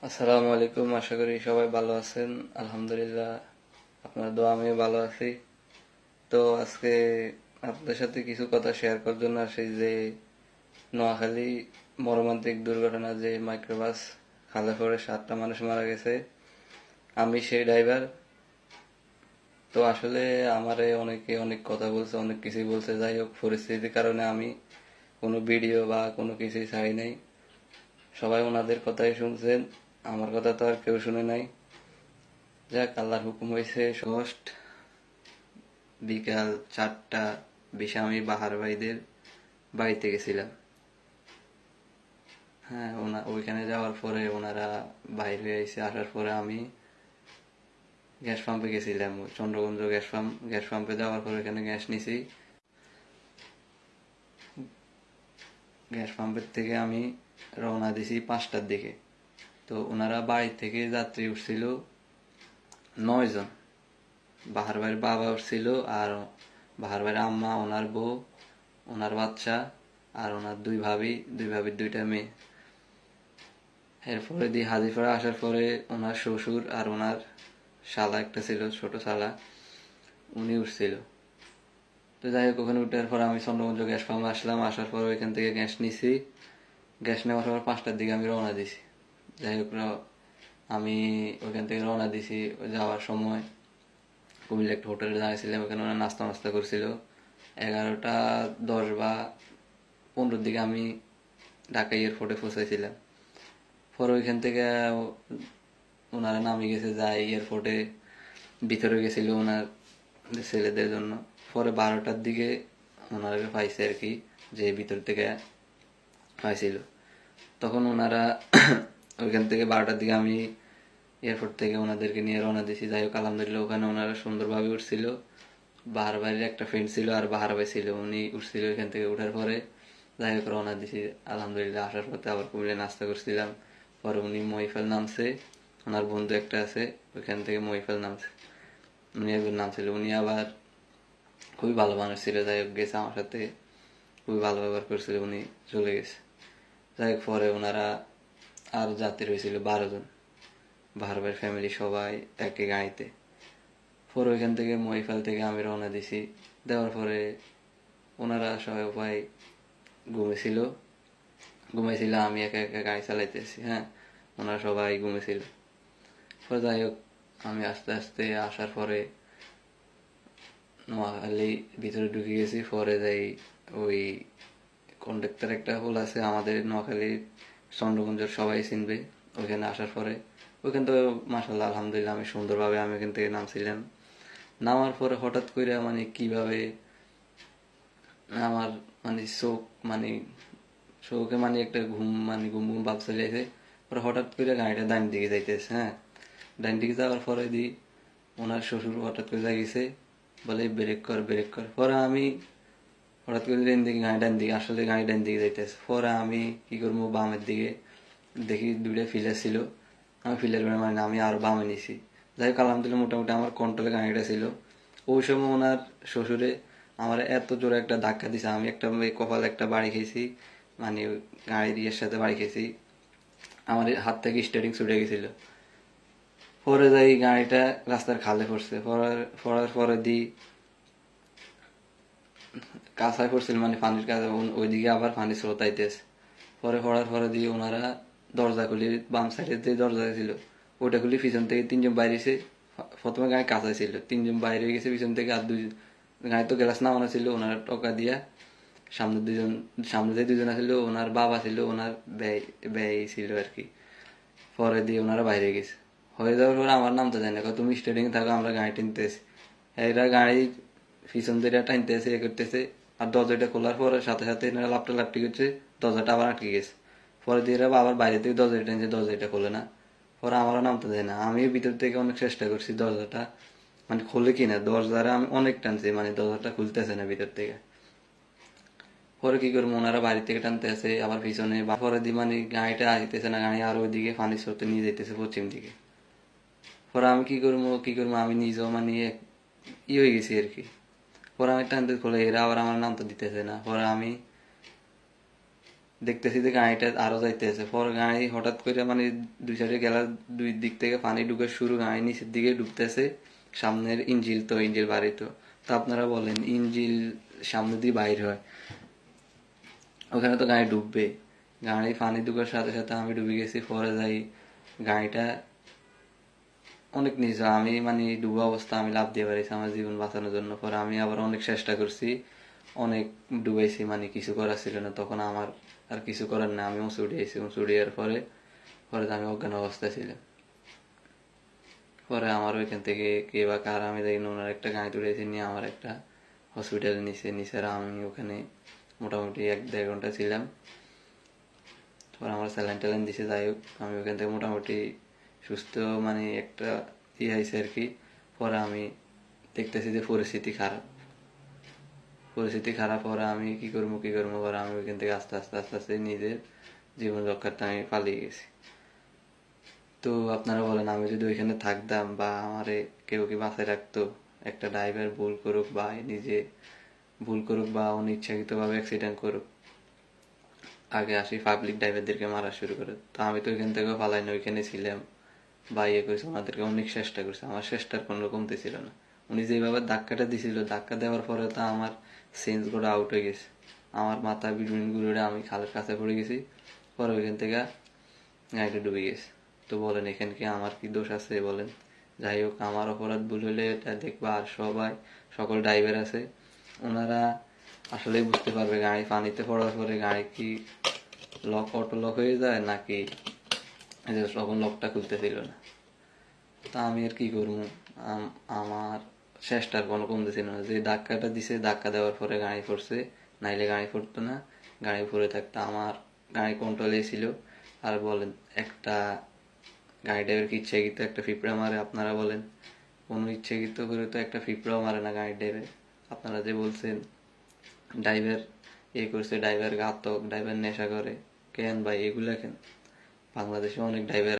আসসালামু আলাইকুম, আশা করি সবাই ভালো আছেন। আলহামদুলিল্লাহ, আপনার দোয়া আমিও ভালো আছি। তো আজকে আপনাদের সাথে কিছু কথা শেয়ার করার জন্য আসি যে নোয়াখালী মর্মান্তিক দুর্ঘটনা, যে মাইক্রোবাস খালে পড়ে 7টা মানুষ মারা গেছে, আমি সেই ড্রাইভার। তো আসলে আমারে অনেকে অনেক কথা বলছে, অনেক কিছুই বলছে। যাই হোক, পরিস্থিতির কারণে আমি কোনো ভিডিও বা কোনো কিছুই ছাড়ি নাই। সবাই ওনাদের কথাই শুনছেন, আমার কথা তো আর কেউ শুনে নাই। যাক, আল্লাহর হুকুম হয়েছে। ষষ্ঠ বিকাল 4টা 20 আমি বাহার ভাইদের বাড়িতে গেছিলাম। হ্যাঁ, ওইখানে যাওয়ার পরে ওনারা বাইর হয়ে এসে আসার পরে আমি গ্যাস পাম্পে গেছিলাম, চন্দ্রগঞ্জ গ্যাস পাম্পে যাওয়ার পরে ওখানে গ্যাস নিছি। গ্যাস পাম্পের থেকে আমি রওনা দিছি 5টার দিকে। তো ওনারা বাড়ি থেকে যাত্রী উঠছিল 9 জন। বাহার ভাইয়ের বাবা উঠছিল, আর বাহার ভাইয়ের আম্মা, ওনার বউ, ওনার বাচ্চা, আর ওনার দুই ভাবির 2টা মেয়ে। এরপরে দিয়ে হাজিপাড়া আসার পরে ওনার শ্বশুর আর ওনার শালা একটা ছিল, ছোট শালা, উনি উঠছিল। তো যাই হোক, ওখানে উঠার পর আমি চন্দ্রগঞ্জ গ্যাস পাম্পে আসলাম। আসার পর ওইখান থেকে গ্যাস নিছি। গ্যাস নেওয়ার পর 5টার দিকে আমি রওনা দিছি। যাই হোক, আমি ওইখান থেকে রওনা দিছি। যাওয়ার সময় কুমিল্লা একটা হোটেলে দাঁড়িয়েছিলাম, ওখানে ওরা নাস্তা নাস্তা করছিল। 11টা 10 বা 15 দিকে আমি ঢাকা এয়ারপোর্টে পৌঁছাইছিলাম। পরে ওইখান থেকে ওনারা নামে গেছে, যায় এয়ারপোর্টে ভিতরে গেছিল ওনার ছেলেদের জন্য। পরে 12টার দিকে ওনারা পাইছে আর কি, যে ভিতর থেকে পাইছিল। তখন ওনারা ওইখান থেকে 12টার দিকে আমি এয়ারপোর্ট থেকে ওনাদেরকে নিয়ে রওনা দিয়েছি। যাই হোক, আলহামদুলিল্লাহ ওখানে ওনারা সুন্দরভাবে উঠছিল। বাহার ভাইয়ের একটা ফ্রেন্ড ছিল, আর বাহার ভাই ছিল, উনি উঠছিল। ওইখান থেকে উঠার পরে যাই হোক রওনা দিছি। আলহামদুলিল্লাহ আসার পথে আবার কুমিল্লায় নাস্তা করছিলাম। পরে উনি মহিফাল নামছে, ওনার বন্ধু একটা আছে, ওইখান থেকে মহিফাল নামছে, উনি একজন নামছিল। উনি আবার খুবই ভালো মানুষ ছিল। যাই হোক, গেছে আমার সাথে, খুবই ভালো ব্যবহার করছিল, উনি চলে গেছে। যাই হোক, পরে ওনারা আর যাত্রী হয়েছিল 12 জন, বাহার ভাইয়ের ফ্যামিলি সবাই একই গাড়িতে। পরে ওইখান থেকে মহিফাল থেকে আমি রওনা দিছি। দেওয়ার পরে ওনারা সবাই ঘুমেছিল, আমি একা একা গাড়ি চালাইতেছি। হ্যাঁ, ওনারা সবাই ঘুমেছিল। পরে যাই হোক, আমি আস্তে আস্তে আসার পরে নোয়াখালী ভিতরে ঢুকে গেছি। পরে যাই ওই কন্ডাক্টর একটা হোল আছে আমাদের নোয়াখালীর, চন্দ্রগঞ্জের সবাই চিনবে। ওইখানে আসার পরে ওইখান থেকে মাসাল্লাহ আলহামদুলিল্লাহ আমি সুন্দরভাবে আমি ওখান থেকে নামছিলাম। নামার পরে হঠাৎ করে মানে কিভাবে আমার মানে চোখ মানে চোখে মানে একটা ঘুম ঘুম ভাব চলে আসে। পরে হঠাৎ করে গাড়িটা ডান দিকে যাইতেছে। হ্যাঁ, ডান দিকে যাওয়ার পরে ওনার শ্বশুর হঠাৎ করে গেছে, বলে ব্রেক কর ব্রেক কর। পরে আমি হঠাৎ করে ডান দিকে গাড়ি ডান দিকে, আসলে গাড়ি ডান দিকে যাইতেছে। পরে আমি কি করবো, বামের দিকে দেখি 2টা ফিলার ছিল, আমি ফিলার মানে আমি আরো বামে নিছি। যাই হোক, আলহামদুলিল্লাহ মোটামুটি আমার কন্ট্রোলে গাড়িটা ছিল। ওই সময় ওনার শ্বশুরে আমার এত জোরে একটা ধাক্কা দিছে, আমি একটা কপালে একটা বাড়ি খেয়েছি, মানে গাড়ির ইয়ের সাথে বাড়ি খেয়েছি। আমার হাত থেকে স্টার্টিং ছুটে গেছিল। পরে যাই গাড়িটা রাস্তার খালে পড়ছে। পড়ার পরে কাঁচায় পড়ছিল, মানে পানির কাছে, ওইদিকে আবার পানি স্রোত আইতেছে। পরে পড়ার পরে ওনারা দরজা খুলি, বাম সাইডের যে দরজা ছিল ওটা খুলি, পিছন থেকে 3জন বাইরে এসে, প্রথমে গাড়ি কাঁচা ছিল, 3জন বাইরে গেছে পিছন থেকে, আর 2 গাড়ি তো গ্লাস নামানো ছিল, ওনারা টকা দিয়া সামনে যে 2জন ছিল, ওনার বাবা ছিল, ওনার ব্যয় ব্যয় ছিল আর কি। পরে ওনারা বাইরে গেছে। হয়ে যাওয়ার পরে আমার নাম তো জানি না, তুমি স্টেডিং থাকো, আমরা গাড়ি টেনতেছি। এরা গাড়ি পিছন দিয়ে টানতেছে, করতেছে। আর দরজাটা খোলার পরে সাথে সাথে এনারা লাপটি করছে, দরজাটা আবার আটকে গেছে। পরে দিয়ে আবার বাইরে থেকে দরজাটা টেনছে, দরজাটা খোলে না। পরে আমারও নামতে দেয় না। আমি ভিতর থেকে অনেক চেষ্টা করছি দরজাটা মানে খুলে কিনা, দরজাটা আমি অনেক টানছি, মানে দরজাটা খুলতেছে না ভিতর থেকে। পরে কি করবো, ওনারা বাড়ি থেকে টানতে আছে আবার পিছনে। পরে মানে গাড়িটা আসতেছে না, গাড়ি আর ওইদিকে পানি স্রোতে নিয়ে যেতেছে পশ্চিম দিকে। পরে আমি কি করবো আমি নিজেও মানে হয়ে গেছি আর কি। পরে আমি টানতে খোলে, এরা আবার আমার নাম তো দিতেছে না। পরে আমি দেখতেছি যে গাড়িটা আরো যাইতেছে, পরে গাড়ি হঠাৎ করে মানে দুই সাইডে গেলা, দুই দিক থেকে পানি ঢুকে শুরু, গাড়ি নিচের দিকে ঢুকতেছে। সামনের ইঞ্জিল বাড়ি তো, তো আপনারা বলেন ইঞ্জিল সামনে দিয়ে বাইর হয়, ওখানে তো গাড়ি ডুববে। গাড়ি পানি ঢুকার সাথে সাথে আমি ডুবে গেছি। পরে যাই গাড়িটা অনেক নিচে, আমি মানে ডুবা অবস্থা, আমি লাফ দিয়ে পারিছি আমার জীবন বাঁচানোর জন্য। পরে আমি আবার অনেক চেষ্টা করছি, অনেক ডুবাইছি, মানে কিছু করার ছিল না তখন আমার, আর কিছু করার না, আমি উঁচু উঠিয়েছি। উঁচু উঠিয়ার পরে পরে তো আমি অজ্ঞান অবস্থায় ছিলাম। পরে আমার ওইখান থেকে কে বা কার, আমি দেখি ওনার একটা গাড়ি তুলেছি, নিয়ে আমার একটা হসপিটালে নিচে আমি ওখানে মোটামুটি 1-1.5 ঘন্টা ছিলাম। পরে আমার স্যালাইন ট্যালাইন দিছে, যাই হোক আমি ওখান থেকে মোটামুটি সুস্থ, মানে একটা হয়েছে আর কি। পরে আমি দেখতেছি যে পরিস্থিতি খারাপ। পরে আমি কি করবো পরে আমি ওইখান থেকে আস্তে আস্তে আস্তে আস্তে নিজের জীবন রক্ষার্থে আমি পালিয়ে গেছি। তো আপনারা বলেন, আমি যদি ওইখানে থাকতাম বা আমারে কেউ কি বাঁচায় রাখতো? একটা ড্রাইভার ভুল করুক বা নিজে ভুল করুক বা অনিচ্ছাকৃত ভাবে অ্যাক্সিডেন্ট করুক, আগে আসি পাবলিক ড্রাইভারদেরকে মারা শুরু করে। তো আমি তো ওইখান থেকে পালাই না, ওইখানে ছিলাম বা ইয়ে করেছে, ওনাদেরকে অনেক চেষ্টা করছে, আমার চেষ্টার কোনো কমতে ছিল না। উনি যেভাবে ধাক্কাটা দিছিল, ধাক্কা দেওয়ার পরে তো আমার সেন্স গুলো আউট হয়ে গেছে, আমার মাথা বিটুইন ঘুরে আমি খালের কাছে পড়ে গেছি। পরে ওইখান থেকে গাড়িটা ডুবে গেছে। তো বলেন এখানে কি আমার কি দোষ আছে বলেন? যাই হোক, আমার অপরাধ ভুল হলে এটা দেখবা আর সবাই, সকল ড্রাইভার আছে, ওনারা আসলেই বুঝতে পারবে গাড়ি পানিতে পড়ার পরে গাড়ি কি অটো লক হয়ে যায় নাকি, এই যে তখন লকটা খুলতেছিল না। তা আমি আর কি করবো, আমার চেষ্টার কোনো কমতে ছিল না। যে ধাক্কাটা দিছে, ধাক্কা দেওয়ার পরে গাড়ি পড়ছে, নাইলে গাড়ি পড়তো না। গাড়ি পড়ে থাকতো, আমার গাড়ি কন্ট্রোলে ছিল। আর বলেন একটা গাড়ি ড্রাইভার কি ইচ্ছাকৃত একটা পিঁপড়া মারে? আপনারা বলেন, কোনো ইচ্ছাকৃত করে তো একটা পিঁপড়াও মারে না গাড়ি ড্রাইভার। আপনারা যে বলছেন ড্রাইভার করছে, ড্রাইভার ঘাতক, ড্রাইভার নেশা করে, কেন ভাই এগুলা কেন? বাংলাদেশে অনেক ড্রাইভার